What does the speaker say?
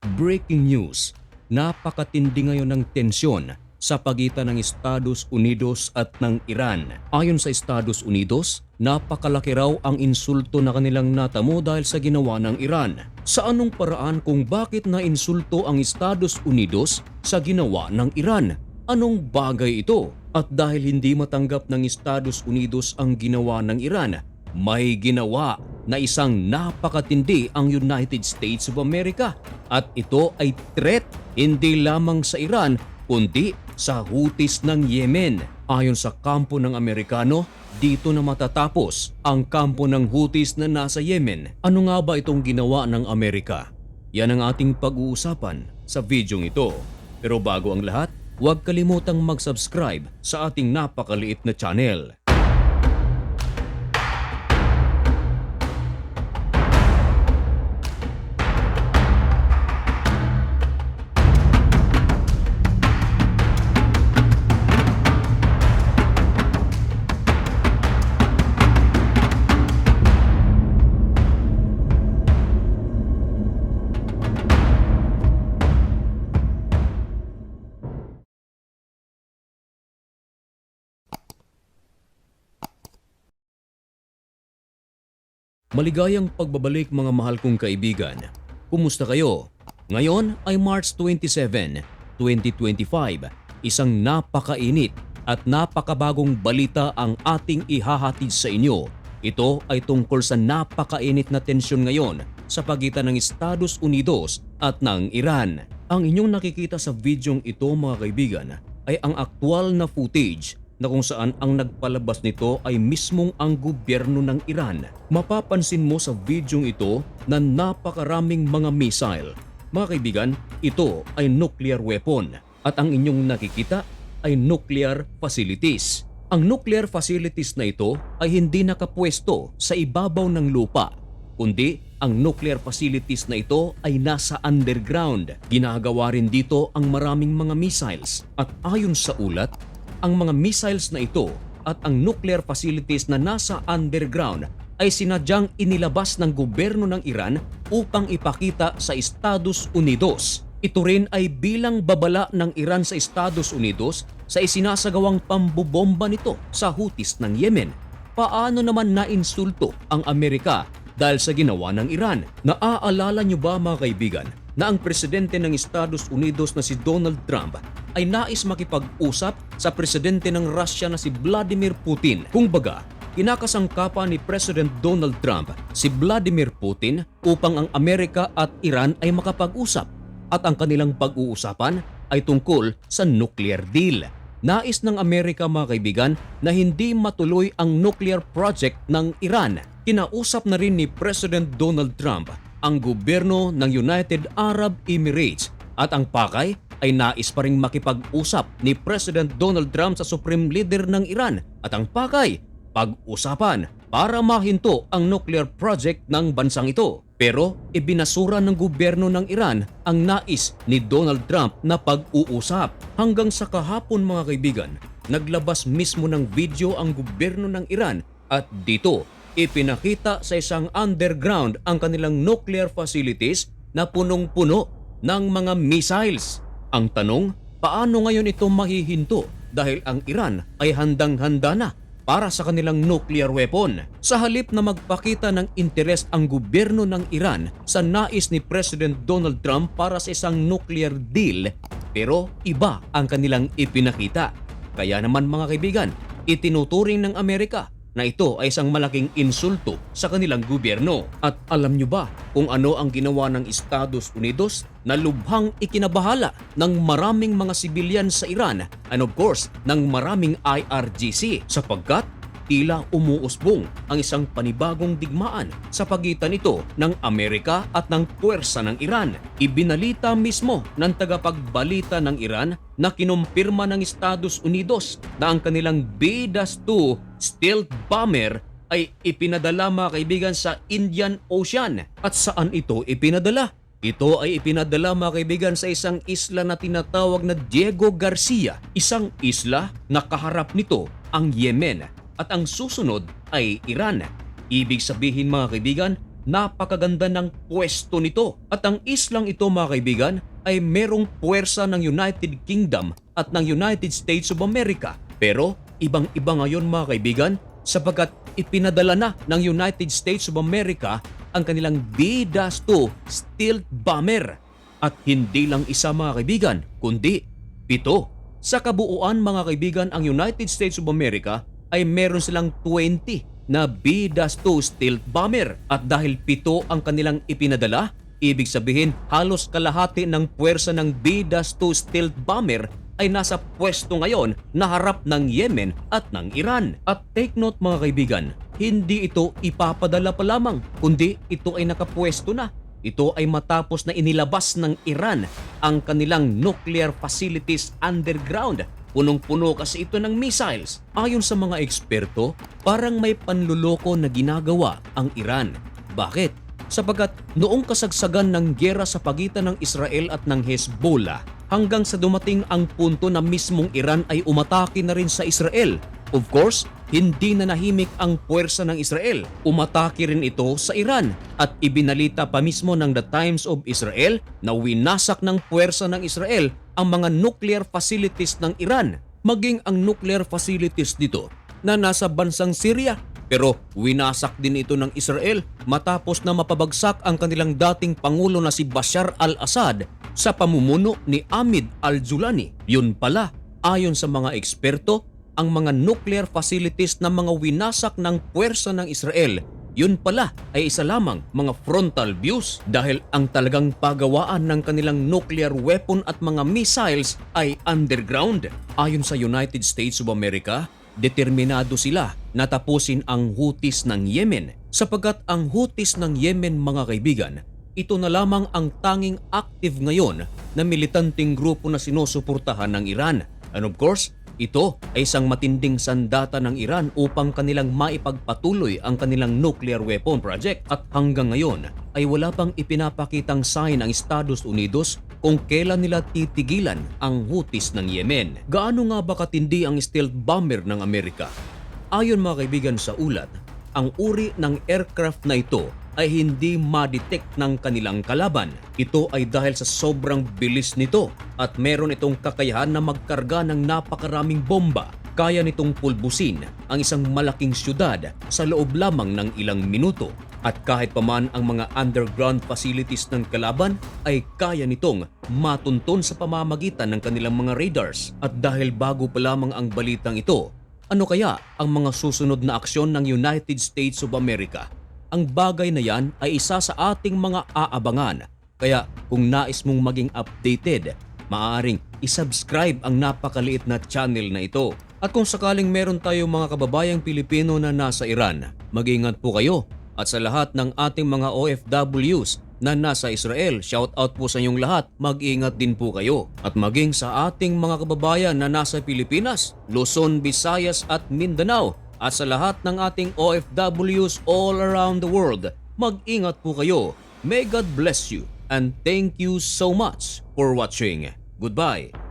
Breaking news, napakatindi ngayon ng tensyon sa pagitan ng Estados Unidos at ng Iran. Ayon sa Estados Unidos, napakalaki raw ang insulto na kanilang natamo dahil sa ginawa ng Iran. Sa anong paraan kung bakit nainsulto ang Estados Unidos sa ginawa ng Iran? Anong bagay ito? At dahil hindi matanggap ng Estados Unidos ang ginawa ng Iran, may ginawa na isang napakatindi ang United States of America at ito ay threat hindi lamang sa Iran kundi sa Houthis ng Yemen. Ayon sa kampo ng Amerikano, dito na matatapos ang kampo ng Houthis na nasa Yemen. Ano nga ba itong ginawa ng Amerika? Yan ang ating pag-uusapan sa videong ito. Pero bago ang lahat, huwag kalimutang mag-subscribe sa ating napakaliit na channel. Maligayang pagbabalik mga mahal kong kaibigan. Kumusta kayo? Ngayon ay March 27, 2025. Isang napakainit at napakabagong balita ang ating ihahatid sa inyo. Ito ay tungkol sa napakainit na tensyon ngayon sa pagitan ng Estados Unidos at ng Iran. Ang inyong nakikita sa videong ito mga kaibigan ay ang aktwal na footage na kung saan ang nagpalabas nito ay mismong ang gobyerno ng Iran. Mapapansin mo sa videong ito na napakaraming mga missile. Mga kaibigan, ito ay nuclear weapon at ang inyong nakikita ay nuclear facilities. Ang nuclear facilities na ito ay hindi nakapwesto sa ibabaw ng lupa, kundi ang nuclear facilities na ito ay nasa underground. Ginagawa rin dito ang maraming mga missiles at ayon sa ulat, ang mga missiles na ito at ang nuclear facilities na nasa underground ay sinadyang inilabas ng gobyerno ng Iran upang ipakita sa Estados Unidos. Ito rin ay bilang babala ng Iran sa Estados Unidos sa isinasagawang pambubomba nito sa Houthis ng Yemen. Paano naman nainsulto ang Amerika dahil sa ginawa ng Iran? Naaalala nyo ba mga kaibigan na ang presidente ng Estados Unidos na si Donald Trump ay nais makipag-usap sa presidente ng Russia na si Vladimir Putin? Kung baga, kinakasangkapan ni President Donald Trump si Vladimir Putin upang ang Amerika at Iran ay makapag-usap at ang kanilang pag-uusapan ay tungkol sa nuclear deal. Nais ng Amerika mga kaibigan na hindi matuloy ang nuclear project ng Iran. Kinausap na rin ni President Donald Trump ang gobyerno ng United Arab Emirates at ang pakay ay nais pa ring makipag-usap ni President Donald Trump sa Supreme Leader ng Iran at ang pakay, pag-usapan para mahinto ang nuclear project ng bansang ito. Pero ibinasura ng gobyerno ng Iran ang nais ni Donald Trump na pag-uusap. Hanggang sa kahapon mga kaibigan, naglabas mismo ng video ang gobyerno ng Iran at dito ipinakita sa isang underground ang kanilang nuclear facilities na punong-puno ng mga missiles. Ang tanong, paano ngayon ito mahihinto dahil ang Iran ay handang-handa na para sa kanilang nuclear weapon? Sa halip na magpakita ng interes ang gobyerno ng Iran sa nais ni President Donald Trump para sa isang nuclear deal, pero iba ang kanilang ipinakita. Kaya naman mga kaibigan, itinuturing ng Amerika na ito ay isang malaking insulto sa kanilang gobyerno. At alam nyo ba kung ano ang ginawa ng Estados Unidos na lubhang ikinabahala ng maraming mga sibilyan sa Iran and of course ng maraming IRGC sapagkat tila umuusbong ang isang panibagong digmaan sa pagitan nito ng Amerika at ng puwersa ng Iran. Ibinalita mismo ng tagapagbalita ng Iran na kinumpirma ng Estados Unidos na ang kanilang B-2 stealth bomber ay ipinadala mga kaibigan sa Indian Ocean. At saan ito ipinadala? Ito ay ipinadala mga kaibigan sa isang isla na tinatawag na Diego Garcia, isang isla na kaharap nito ang Yemen at ang susunod ay Iran. Ibig sabihin mga kaibigan, napakaganda ng pwesto nito. At ang islang ito mga kaibigan ay merong puwersa ng United Kingdom at ng United States of America. Pero ibang-iba ngayon mga kaibigan sapagkat ipinadala na ng United States of America ang kanilang B-2 stealth bomber. At hindi lang isa mga kaibigan, kundi 7. Sa kabuuan mga kaibigan, ang United States of America ay meron silang 20 na B-2 stealth bomber. At dahil 7 ang kanilang ipinadala, ibig sabihin halos kalahati ng puwersa ng B-2 stealth bomber ay nasa pwesto ngayon na harap ng Yemen at ng Iran. At take note mga kaibigan, hindi ito ipapadala pa lamang, kundi ito ay nakapwesto na. Ito ay matapos na inilabas ng Iran ang kanilang nuclear facilities underground. Punong-puno kasi ito ng missiles. Ayon sa mga eksperto, parang may panluloko na ginagawa ang Iran. Bakit? Sapagkat noong kasagsagan ng giyera sa pagitan ng Israel at ng Hezbollah, hanggang sa dumating ang punto na mismong Iran ay umatake na rin sa Israel. Of course, hindi na nahimik ang puwersa ng Israel. Umatake rin ito sa Iran at ibinalita pa mismo ng The Times of Israel na winasak ng puwersa ng Israel ang mga nuclear facilities ng Iran, maging ang nuclear facilities dito na nasa bansang Syria. Pero winasak din ito ng Israel matapos na mapabagsak ang kanilang dating pangulo na si Bashar al-Assad sa pamumuno ni Ahmed al-Julani. Yun pala, ayon sa mga eksperto, ang mga nuclear facilities na mga winasak ng puwersa ng Israel, yun pala ay isa lamang mga frontal views dahil ang talagang pagawaan ng kanilang nuclear weapon at mga missiles ay underground. Ayon sa United States of America, determinado sila na tapusin ang Houthis ng Yemen sapagkat ang Houthis ng Yemen mga kaibigan, ito na lamang ang tanging active ngayon na militanteng grupo na sinusuportahan ng Iran. And of course, ito ay isang matinding sandata ng Iran upang kanilang maipagpatuloy ang kanilang nuclear weapon project. At hanggang ngayon ay wala pang ipinapakitang sign ang Estados Unidos kung kailan nila titigilan ang Houthis ng Yemen. Gaano nga ba katindi ang stealth bomber ng Amerika? Ayon mga kaibigan sa ulat, ang uri ng aircraft na ito ay hindi ma-detect ng kanilang kalaban. Ito ay dahil sa sobrang bilis nito at meron itong kakayahan na magkarga ng napakaraming bomba. Kaya nitong pulbusin ang isang malaking syudad sa loob lamang ng ilang minuto. At kahit paman ang mga underground facilities ng kalaban ay kaya nitong matuntun sa pamamagitan ng kanilang mga radars. At dahil bago pa lamang ang balitang ito, ano kaya ang mga susunod na aksyon ng United States of America? Ang bagay na yan ay isa sa ating mga aabangan. Kaya kung nais mong maging updated, maaaring isubscribe ang napakaliit na channel na ito. At kung sakaling meron tayong mga kababayang Pilipino na nasa Iran, mag-ingat po kayo. At sa lahat ng ating mga OFWs na nasa Israel, shout out po sa inyong lahat, mag-ingat din po kayo. At maging sa ating mga kababayan na nasa Pilipinas, Luzon, Visayas at Mindanao, at sa lahat ng ating OFWs all around the world, mag-ingat po kayo. May God bless you and thank you so much for watching. Goodbye.